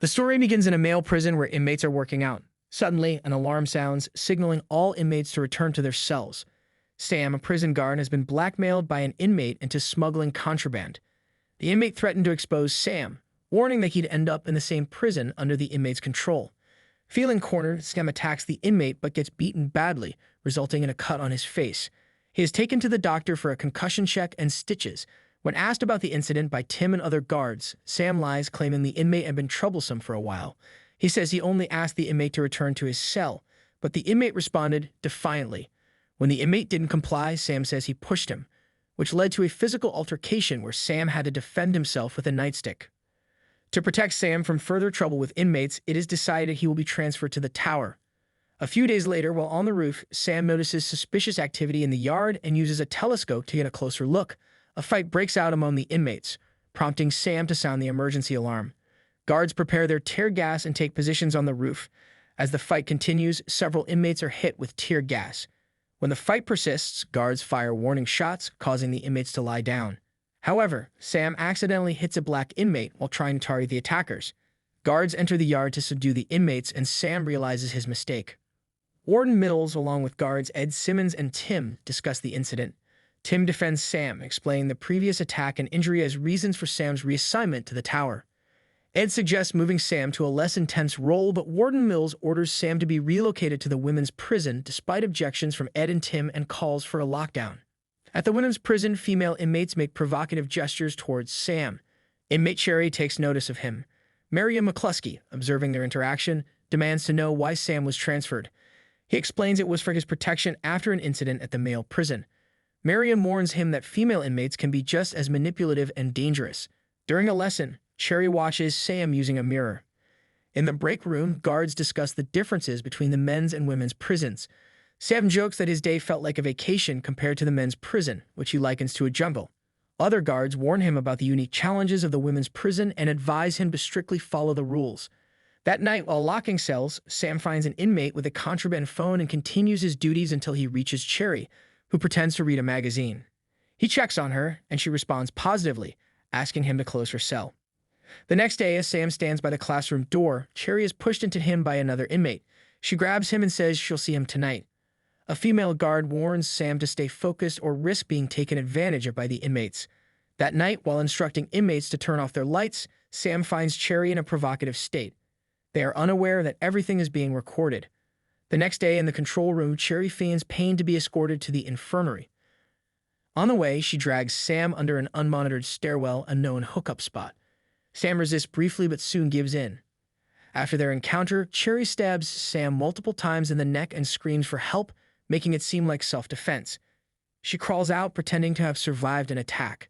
The story begins in a male prison where inmates are working out. Suddenly, an alarm sounds, signaling all inmates to return to their cells. Sam, a prison guard, has been blackmailed by an inmate into smuggling contraband. The inmate threatened to expose Sam, warning that he'd end up in the same prison under the inmate's control. Feeling cornered, Sam attacks the inmate but gets beaten badly, resulting in a cut on his face. He is taken to the doctor for a concussion check and stitches. When asked about the incident by Tim and other guards, Sam lies, claiming the inmate had been troublesome for a while. He says he only asked the inmate to return to his cell, but the inmate responded defiantly. When the inmate didn't comply, Sam says he pushed him, which led to a physical altercation where Sam had to defend himself with a nightstick. To protect Sam from further trouble with inmates, it is decided he will be transferred to the tower. A few days later, while on the roof, Sam notices suspicious activity in the yard and uses a telescope to get a closer look. A fight breaks out among the inmates, prompting Sam to sound the emergency alarm. Guards prepare their tear gas and take positions on the roof. As the fight continues, several inmates are hit with tear gas. When the fight persists, guards fire warning shots, causing the inmates to lie down. However, Sam accidentally hits a black inmate while trying to target the attackers. Guards enter the yard to subdue the inmates, and Sam realizes his mistake. Warden Middles, along with guards Ed Simmons and Tim, discuss the incident. Tim defends Sam, explaining the previous attack and injury as reasons for Sam's reassignment to the tower. Ed suggests moving Sam to a less intense role, but Warden Mills orders Sam to be relocated to the women's prison despite objections from Ed and Tim and calls for a lockdown. At the women's prison, female inmates make provocative gestures towards Sam. Inmate Cherry takes notice of him. Miriam McCluskey, observing their interaction, demands to know why Sam was transferred. He explains it was for his protection after an incident at the male prison. Miriam warns him that female inmates can be just as manipulative and dangerous. During a lesson, Cherry watches Sam using a mirror. In the break room, guards discuss the differences between the men's and women's prisons. Sam jokes that his day felt like a vacation compared to the men's prison, which he likens to a jungle. Other guards warn him about the unique challenges of the women's prison and advise him to strictly follow the rules. That night, while locking cells, Sam finds an inmate with a contraband phone and continues his duties until he reaches Cherry, who pretends to read a magazine. He checks on her, and she responds positively, asking him to close her cell. The next day, as Sam stands by the classroom door, Cherry is pushed into him by another inmate. She grabs him and says she'll see him tonight. A female guard warns Sam to stay focused or risk being taken advantage of by the inmates. That night, while instructing inmates to turn off their lights, Sam finds Cherry in a provocative state. They are unaware that everything is being recorded. The next day, in the control room, Cherry feigns pain to be escorted to the infirmary. On the way, she drags Sam under an unmonitored stairwell, a known hookup spot. Sam resists briefly but soon gives in. After their encounter, Cherry stabs Sam multiple times in the neck and screams for help, making it seem like self-defense. She crawls out, pretending to have survived an attack.